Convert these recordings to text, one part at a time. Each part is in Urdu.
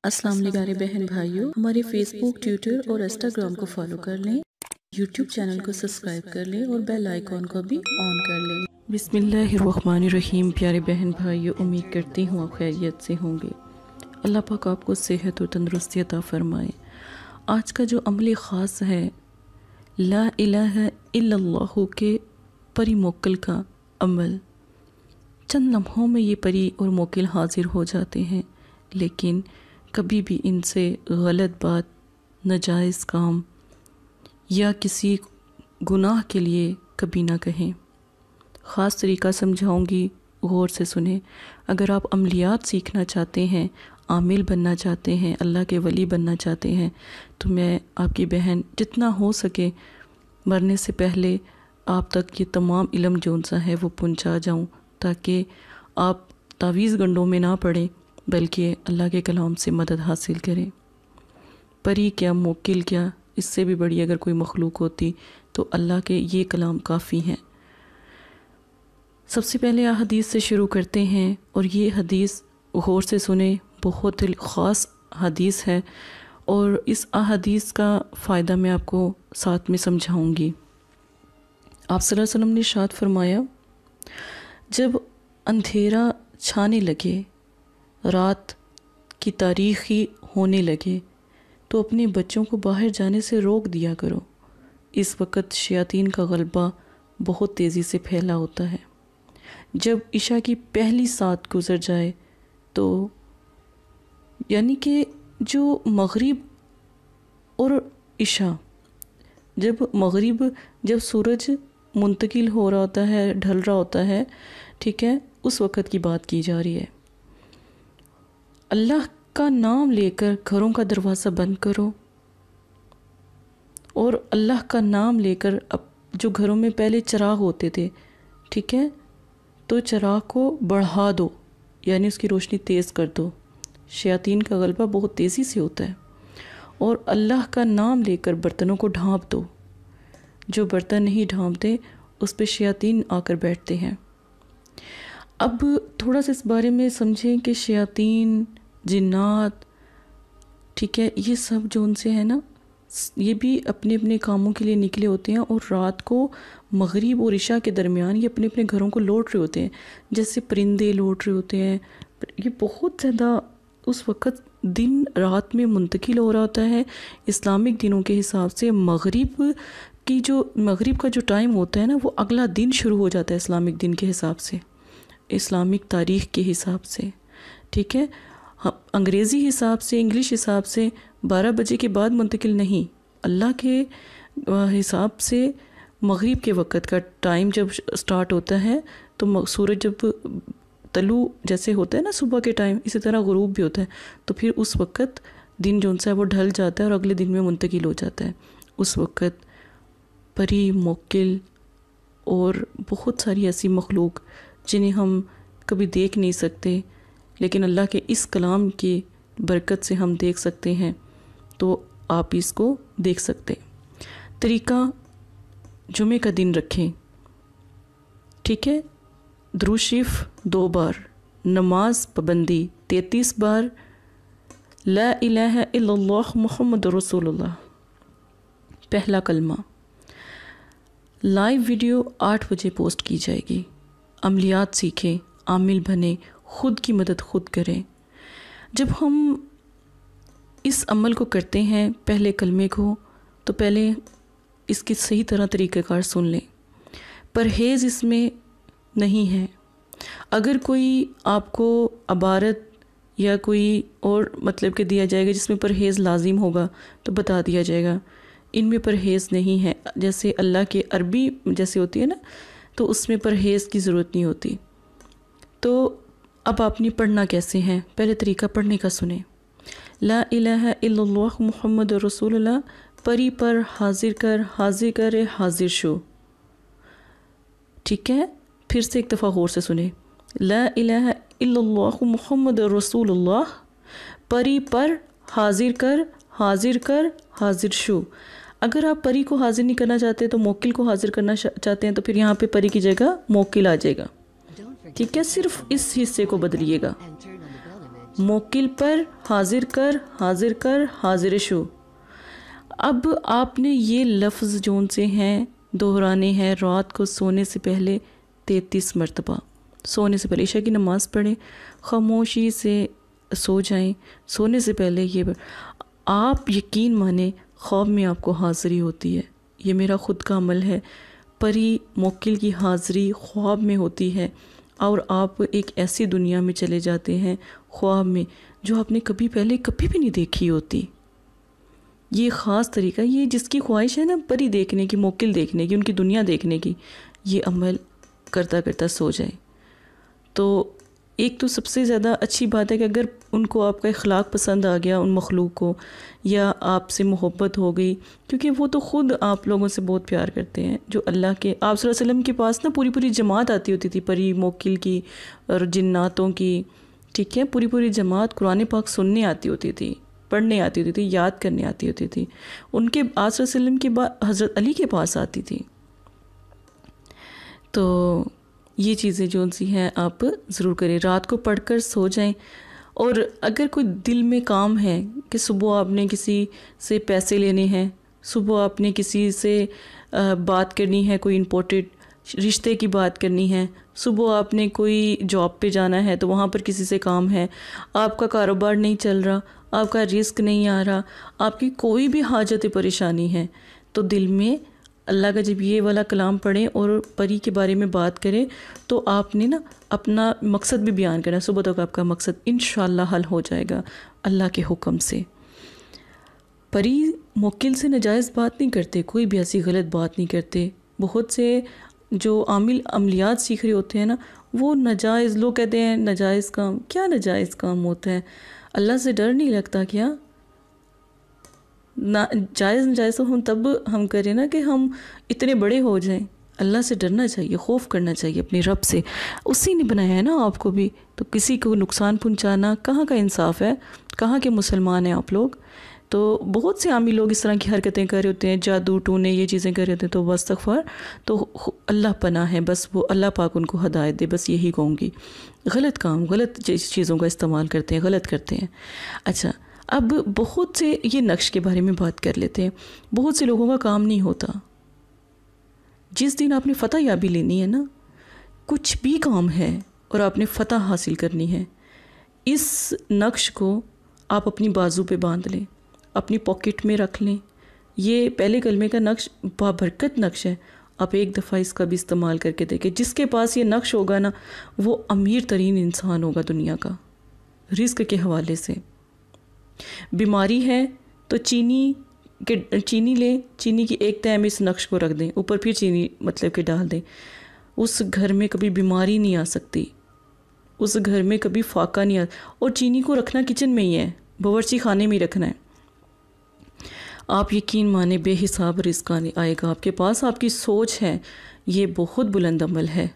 السلام علیکم پیارے بہن بھائیوں، ہمارے فیس بک، ٹویٹر اور انسٹاگرام کو فالو کر لیں، یوٹیوب چینل کو سبسکرائب کر لیں اور بیل آئیکن کو بھی آن کر لیں۔ بسم اللہ الرحمن الرحیم۔ پیارے بہن بھائیوں، امید کرتی ہوں آپ خیریت سے ہوں گے۔ اللہ پاک آپ کو صحت اور تندرستی عطا فرمائے۔ آج کا جو عمل خاص ہے، لا الہ الا اللہ کے پری موکل کا عمل، چند لمحوں میں یہ پری اور موکل حاضر ہو جاتے ہیں، لیکن کبھی بھی ان سے غلط بات، ناجائز کام یا کسی گناہ کے لیے کبھی نہ کہیں۔ خاص طریقہ سمجھاؤں گی، غور سے سنیں۔ اگر آپ عملیات سیکھنا چاہتے ہیں، عامل بننا چاہتے ہیں، اللہ کے ولی بننا چاہتے ہیں، تو میں آپ کی بہن جتنا ہو سکے مرنے سے پہلے آپ تک یہ تمام علم جون سا ہے وہ پہنچا جاؤں، تاکہ آپ تعویذ گنڈوں میں نہ پڑیں بلکہ اللہ کے کلام سے مدد حاصل کریں۔ پری کیا، موکل کیا، اس سے بھی بڑی اگر کوئی مخلوق ہوتی تو اللہ کے یہ کلام کافی ہیں۔ سب سے پہلے احادیث سے شروع کرتے ہیں، اور یہ حدیث غور سے سنیں، بہت خاص حدیث ہے، اور اس احادیث کا فائدہ میں آپ کو ساتھ میں سمجھاؤں گی۔ آپ صلی اللہ علیہ وسلم نے ارشاد فرمایا، جب اندھیرا چھانے لگے، رات کی تاریخی ہونے لگے، تو اپنے بچوں کو باہر جانے سے روک دیا کرو۔ اس وقت شیاطین کا غلبہ بہت تیزی سے پھیلا ہوتا ہے۔ جب عشاء کی پہلی سات گزر جائے تو یعنی کہ جو مغرب اور عشاء، جب سورج منتقل ہو رہا ہوتا ہے، ڈھل رہا ہوتا ہے، ٹھیک ہے، اس وقت کی بات کی جا رہی ہے۔ اللہ کا نام لے کر گھروں کا دروازہ بند کرو، اور اللہ کا نام لے کر جو گھروں میں پہلے چراغ ہوتے تھے، ٹھیک ہے، تو چراغ کو بڑھا دو، یعنی اس کی روشنی تیز کر دو۔ شیاطین کا غلبہ بہت تیزی سے ہوتا ہے۔ اور اللہ کا نام لے کر برتنوں کو ڈھانپ دو، جو برتن نہیں ڈھانپتے اس پہ شیاطین آ کر بیٹھتے ہیں۔ اب تھوڑا سا اس بارے میں سمجھیں کہ شیاطین، جنات، ٹھیک ہے، یہ سب جو ان سے ہے نا، یہ بھی اپنے اپنے کاموں کے لیے نکلے ہوتے ہیں، اور رات کو مغرب اور عشاء کے درمیان یہ اپنے اپنے گھروں کو لوٹ رہے ہوتے ہیں، جیسے پرندے لوٹ رہے ہوتے ہیں۔ یہ بہت زیادہ اس وقت دن رات میں منتقل ہو رہا ہوتا ہے۔ اسلامک دنوں کے حساب سے مغرب کا جو ٹائم ہوتا ہے نا، وہ اگلا دن شروع ہو جاتا ہے اسلامک دن کے حساب سے، اسلامک تاریخ کے حساب سے، ٹھیک ہے۔ انگریزی حساب سے، انگلش حساب سے 12 بجے کے بعد منتقل نہیں، اللہ کے حساب سے مغرب کے وقت کا ٹائم جب سٹارٹ ہوتا ہے، تو سورج جب طلوع جیسے ہوتا ہے نا صبح کے ٹائم، اسی طرح غروب بھی ہوتا ہے، تو پھر اس وقت دن جو سا ہے وہ ڈھل جاتا ہے اور اگلے دن میں منتقل ہو جاتا ہے۔ اس وقت پری، موکل اور بہت ساری ایسی مخلوق جنہیں ہم کبھی دیکھ نہیں سکتے، لیکن اللہ کے اس کلام کی برکت سے ہم دیکھ سکتے ہیں، تو آپ اس کو دیکھ سکتے۔ طریقہ: جمعے کا دن رکھیں، ٹھیک ہے، درود شریف 2 بار، نماز پابندی 33 بار، لا الہ الا اللہ محمد رسول اللہ، پہلا کلمہ۔ لائیو ویڈیو 8 بجے پوسٹ کی جائے گی۔ عملیات سیکھیں، عامل بنیں، خود کی مدد خود کریں۔ جب ہم اس عمل کو کرتے ہیں، پہلے کلمے کو، تو پہلے اس کی صحیح طرح طریقہ کار سن لیں۔ پرہیز اس میں نہیں ہے۔ اگر کوئی آپ کو عبارت یا کوئی اور مطلب کہ دیا جائے گا جس میں پرہیز لازم ہوگا تو بتا دیا جائے گا، ان میں پرہیز نہیں ہے۔ جیسے اللہ کے عربی جیسے ہوتی ہے نا، تو اس میں پرہیز کی ضرورت نہیں ہوتی۔ تو اب آپ نے پڑھنا کیسے ہیں؟ پہلے طریقہ پڑھنے کا سنیں۔ لا الہ الا اللہ محمد رسول اللہ، پری پر حاضر کر، حاضر کر حاضر شو، ٹھیک ہے۔ پھر سے ایک دفعہ غور سے سنیں۔ لا الہ الا اللہ محمد رسول اللہ، پری پر حاضر کر، حاضر کر حاضر شو۔ اگر آپ پری کو حاضر نہیں کرنا چاہتے تو موکل کو حاضر کرنا چاہتے ہیں، تو پھر یہاں پہ پری کی جگہ موکل آ جائے گا، ٹھیک ہے، صرف اس حصے کو بدلیے گا۔ موکل پر حاضر کر حاضر کر حاضر شو. اب آپ نے یہ لفظ جون سے ہیں دہرانے ہیں رات کو سونے سے پہلے 33 مرتبہ. سونے سے پہلے عشاء کی نماز پڑھیں، خاموشی سے سو جائیں. سونے سے پہلے یہ آپ یقین مانیں خواب میں آپ کو حاضری ہوتی ہے. یہ میرا خود کا عمل ہے. پری موکل کی حاضری خواب میں ہوتی ہے اور آپ ایک ایسی دنیا میں چلے جاتے ہیں خواب میں جو آپ نے کبھی پہلے کبھی بھی نہیں دیکھی ہوتی. یہ خاص طریقہ، یہ جس کی خواہش ہے نا پری دیکھنے کی، موکل دیکھنے کی، ان کی دنیا دیکھنے کی، یہ عمل کرتا کرتا سو جائے. تو ایک تو سب سے زیادہ اچھی بات ہے کہ اگر ان کو آپ کا اخلاق پسند آ گیا، ان مخلوق کو، یا آپ سے محبت ہو گئی، کیونکہ وہ تو خود آپ لوگوں سے بہت پیار کرتے ہیں. جو اللہ کے آپ صلی اللہ علیہ وسلم کے پاس نا پوری جماعت آتی ہوتی تھی، پری موکل کی اور جناتوں کی، ٹھیک ہے، پوری جماعت قرآن پاک سننے آتی ہوتی تھی، پڑھنے آتی ہوتی تھی، یاد کرنے آتی ہوتی تھی. ان کے آپ صلی اللہ علیہ وسلم کے بعد حضرت علی کے پاس آتی تھی. تو یہ چیزیں جو سی ہیں آپ ضرور کریں. رات کو پڑھ کر سو جائیں. اور اگر کوئی دل میں کام ہے کہ صبح آپ نے کسی سے پیسے لینے ہیں، صبح آپ نے کسی سے بات کرنی ہے، کوئی امپورٹنٹ رشتے کی بات کرنی ہے، صبح آپ نے کوئی جاب پہ جانا ہے تو وہاں پر کسی سے کام ہے، آپ کا کاروبار نہیں چل رہا، آپ کا رزق نہیں آ رہا، آپ کی کوئی بھی حاجت پریشانی ہے، تو دل میں اللہ کا جب یہ والا کلام پڑھیں اور پری کے بارے میں بات کریں تو آپ نے نا اپنا مقصد بھی بیان کرنا. صبح تک آپ کا مقصد انشاءاللہ حل ہو جائے گا اللہ کے حکم سے. پری موکل سے ناجائز بات نہیں کرتے، کوئی بھی ایسی غلط بات نہیں کرتے. بہت سے جو عامل عملیات سیکھ رہے ہوتے ہیں نا، وہ ناجائز، لوگ کہتے ہیں ناجائز کام. کیا ناجائز کام ہوتا ہے؟ اللہ سے ڈر نہیں لگتا کیا؟ ناجائز تب ہم کریں نا کہ ہم اتنے بڑے ہو جائیں. اللہ سے ڈرنا چاہیے، خوف کرنا چاہیے اپنے رب سے. اسی نے بنایا ہے نا آپ کو بھی. تو کسی کو نقصان پہنچانا کہاں کا انصاف ہے؟ کہاں کے مسلمان ہیں آپ لوگ؟ تو بہت سے عامی لوگ اس طرح کی حرکتیں کر رہے ہوتے ہیں، جادو ٹونے یہ چیزیں کر رہے ہوتے ہیں. تو استغفار، تو اللہ پناہ ہے، بس وہ اللہ پاک ان کو ہدایت دے، بس یہی کہوں گی. غلط کام، غلط چیزوں کا استعمال کرتے ہیں، غلط کرتے ہیں. اچھا، اب بہت سے یہ نقش کے بارے میں بات کر لیتے ہیں. بہت سے لوگوں کا کام نہیں ہوتا. جس دن آپ نے فتح یابی لینی ہے نا، کچھ بھی کام ہے اور آپ نے فتح حاصل کرنی ہے، اس نقش کو آپ اپنی بازو پہ باندھ لیں، اپنی پاکٹ میں رکھ لیں. یہ پہلے کلمے کا نقش بابرکت نقش ہے. آپ ایک دفعہ اس کا بھی استعمال کر کے دیکھیں. جس کے پاس یہ نقش ہوگا نا، وہ امیر ترین انسان ہوگا دنیا کا، رزق کے حوالے سے. بیماری ہے تو چینی لیں، چینی کی ایک تہہ میں اس نقش کو رکھ دیں، اوپر پھر چینی مطلب کہ ڈال دیں. اس گھر میں کبھی بیماری نہیں آ سکتی، اس گھر میں کبھی فاقہ نہیں آ. اور چینی کو رکھنا کچن میں ہی ہے، باورچی خانے میں ہی رکھنا ہے. آپ یقین مانیں بے حساب رزق آئے گا آپ کے پاس. آپ کی سوچ ہے، یہ بہت بلند عمل ہے.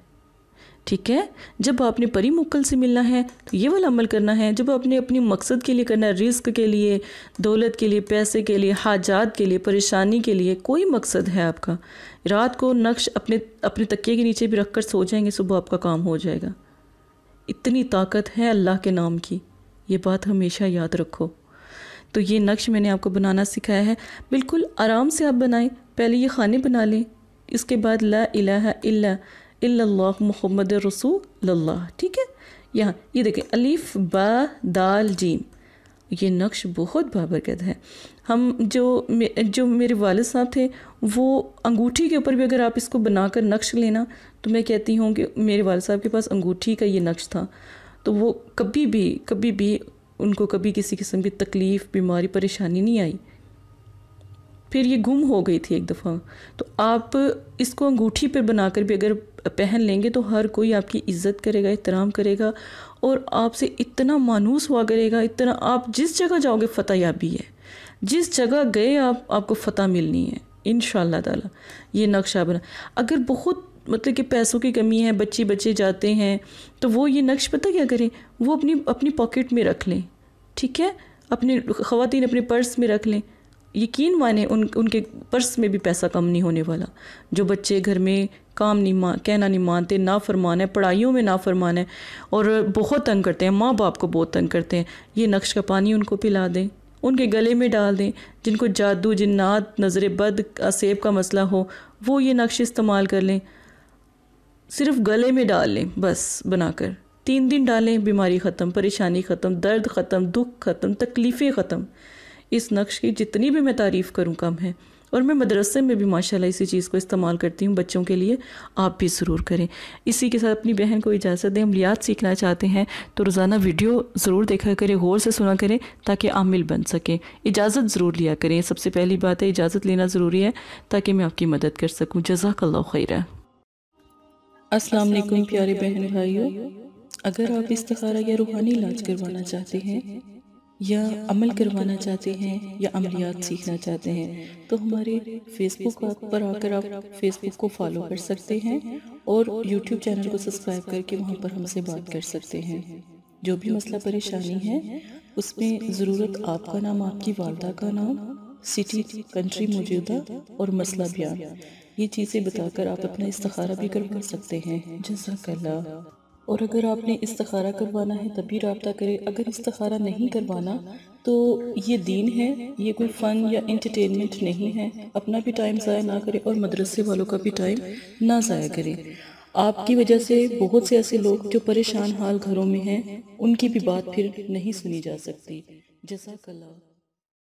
ٹھیک ہے، جب آپ نے پری موکل سے ملنا ہے تو یہ والا عمل کرنا ہے. جب آپ نے اپنی مقصد کے لیے کرنا ہے، رزق کے لیے، دولت کے لیے، پیسے کے لیے، حاجات کے لیے، پریشانی کے لیے، کوئی مقصد ہے آپ کا، رات کو نقش اپنے تکیے کے نیچے بھی رکھ کر سو جائیں گے، صبح آپ کا کام ہو جائے گا. اتنی طاقت ہے اللہ کے نام کی، یہ بات ہمیشہ یاد رکھو. تو یہ نقش میں نے آپ کو بنانا سکھایا ہے. بالکل آرام سے آپ بنائیں. پہلے یہ خانے بنا لیں، اس کے بعد لا الہ الا اللہ محمد رسول اللہ. ٹھیک ہے، یہاں یہ دیکھیں الف با دال جیم، یہ نقش بہت بابرکت ہے. ہم جو میرے والد صاحب تھے، وہ انگوٹھی کے اوپر بھی اگر آپ اس کو بنا کر نقش لینا، تو میں کہتی ہوں کہ میرے والد صاحب کے پاس انگوٹھی کا یہ نقش تھا. تو وہ کبھی بھی ان کو کبھی کسی قسم کی تکلیف، بیماری، پریشانی نہیں آئی. پھر یہ گم ہو گئی تھی ایک دفعہ. تو آپ اس کو انگوٹھی پہ بنا کر بھی اگر پہن لیں گے تو ہر کوئی آپ کی عزت کرے گا، احترام کرے گا، اور آپ سے اتنا مانوس ہوا کرے گا. اتنا آپ جس جگہ جاؤ گے فتح یابی ہے. جس جگہ گئے آپ کو فتح ملنی ہے انشاءاللہ تعالی. یہ نقشہ بنا. اگر بہت مطلب کہ پیسوں کی کمی ہے، بچے جاتے ہیں، تو وہ یہ نقش پتہ کیا کریں، وہ اپنی پاکٹ میں رکھ لیں. ٹھیک ہے، خواتین اپنے پرس میں رکھ لیں. یقین مانیں ان کے پرس میں بھی پیسہ کم نہیں ہونے والا. جو بچے گھر میں کام نہیں کہنا نہیں مانتے، نافرمان ہے، پڑھائیوں میں نافرمان ہے اور بہت تنگ کرتے ہیں، ماں باپ کو بہت تنگ کرتے ہیں، یہ نقش کا پانی ان کو پلا دیں، ان کے گلے میں ڈال دیں۔ جن کو جادو، جنات، نظر بد، اسیب کا مسئلہ ہو، وہ یہ نقش استعمال کر لیں، صرف گلے میں ڈال لیں بس بنا کر، 3 دن ڈالیں، بیماری ختم، پریشانی ختم، درد ختم، دکھ ختم، تکلیفیں ختم۔ اس نقش کی جتنی بھی میں تعریف کروں کم ہے، اور میں مدرسے میں بھی ماشاءاللہ اسی چیز کو استعمال کرتی ہوں بچوں کے لیے، آپ بھی ضرور کریں۔ اسی کے ساتھ اپنی بہن کو اجازت دیں، عملیات سیکھنا چاہتے ہیں تو روزانہ ویڈیو ضرور دیکھا کریں، غور سے سنا کریں تاکہ عامل بن سکیں، اجازت ضرور لیا کریں، سب سے پہلی بات ہے اجازت لینا ضروری ہے تاکہ میں آپ کی مدد کر سکوں۔ جزاک اللہ خیرہ۔ السلام علیکم پیارے بہن بھائیوں، اگر آپ استخارہ یا روحانی علاج کروانا چاہتے ہیں یا عمل کروانا چاہتے ہیں یا عملیات سیکھنا چاہتے ہیں تو ہمارے فیس بک پر آ کر آپ فیس بک کو فالو کر سکتے ہیں اور یوٹیوب چینل کو سبسکرائب کر کے وہاں پر ہم سے بات کر سکتے ہیں۔ جو بھی مسئلہ پریشانی ہے اس میں ضرورت آپ کا نام، آپ کی والدہ کا نام، سٹی، کنٹری موجودہ اور مسئلہ بیان، یہ چیزیں بتا کر آپ اپنا استخارہ بھی کروا سکتے ہیں۔ جزاک اللہ۔ اور اگر آپ نے استخارہ کروانا ہے تب بھی رابطہ کریں، اگر استخارہ نہیں کروانا تو یہ دین ہے، یہ کوئی فن یا انٹرٹینمنٹ نہیں ہے، اپنا بھی ٹائم ضائع نہ کریں اور مدرسے والوں کا بھی ٹائم نہ ضائع کریں۔ آپ کی وجہ سے بہت سے ایسے لوگ جو پریشان حال گھروں میں ہیں ان کی بھی بات پھر نہیں سنی جا سکتی۔ جزاک اللہ۔